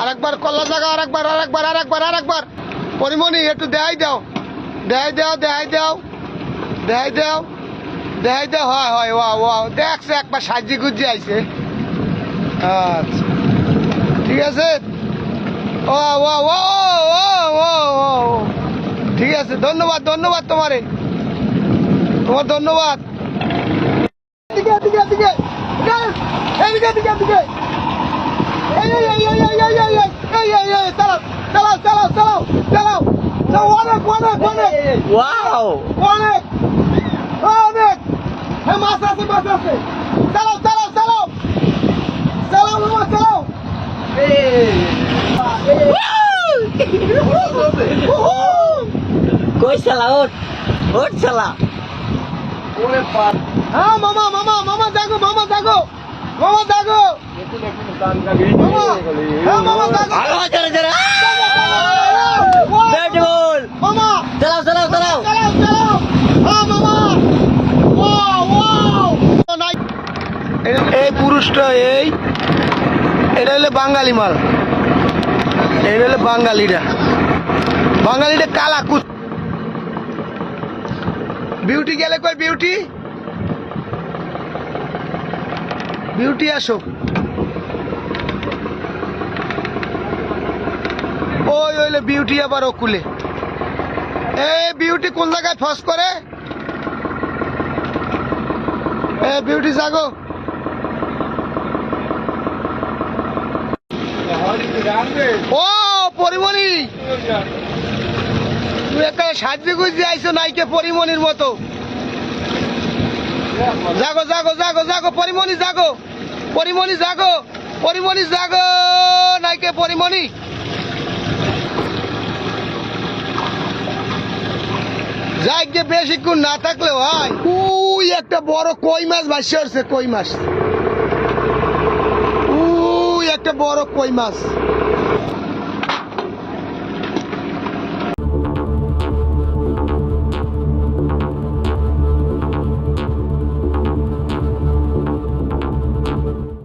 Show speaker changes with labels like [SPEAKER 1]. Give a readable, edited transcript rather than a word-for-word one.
[SPEAKER 1] আরেকবার কল্লা জায়গা, আরেকবার পরিমণি একটু দেখাই দাও, হয় দেখছে একবার সাজি গুজি আইছে। আচ্ছা ঠিক আছে, ঠিক আছে, ধন্যবাদ তোমার ধন্যবাদ। অনেক মাছ আছে, চালাও মামা, চালাও।
[SPEAKER 2] কই চালা ওট চালা।
[SPEAKER 1] হ্যাঁ মামা জাগো, মামা জাগো। মামা
[SPEAKER 2] চালাও।
[SPEAKER 1] হ্যাঁ মামা, এই পুরুষটা এটা হলো বাঙালি মাল, এটা হলো বাঙালিটা কালা কুচ। বিউটি গেলে কই? বিউটি আসো। ওই হইলে বিউটি আবার ওকুলে। এই বিউটি কোন জায়গায় ফস করে? বিউটি জাগো। ও পরিমণি, তুই একটা সাহায্য গুজি আইছো নাইকে পরিমণির মতো। জাগো পরিমণি, জাগো নাইকে পরিমণি। যাই গিয়ে বেশিক্ষণ না থাকলে হয়। উই একটা বড় কই মাছ ভাসে আসছে, একটা বড় কই মাছ।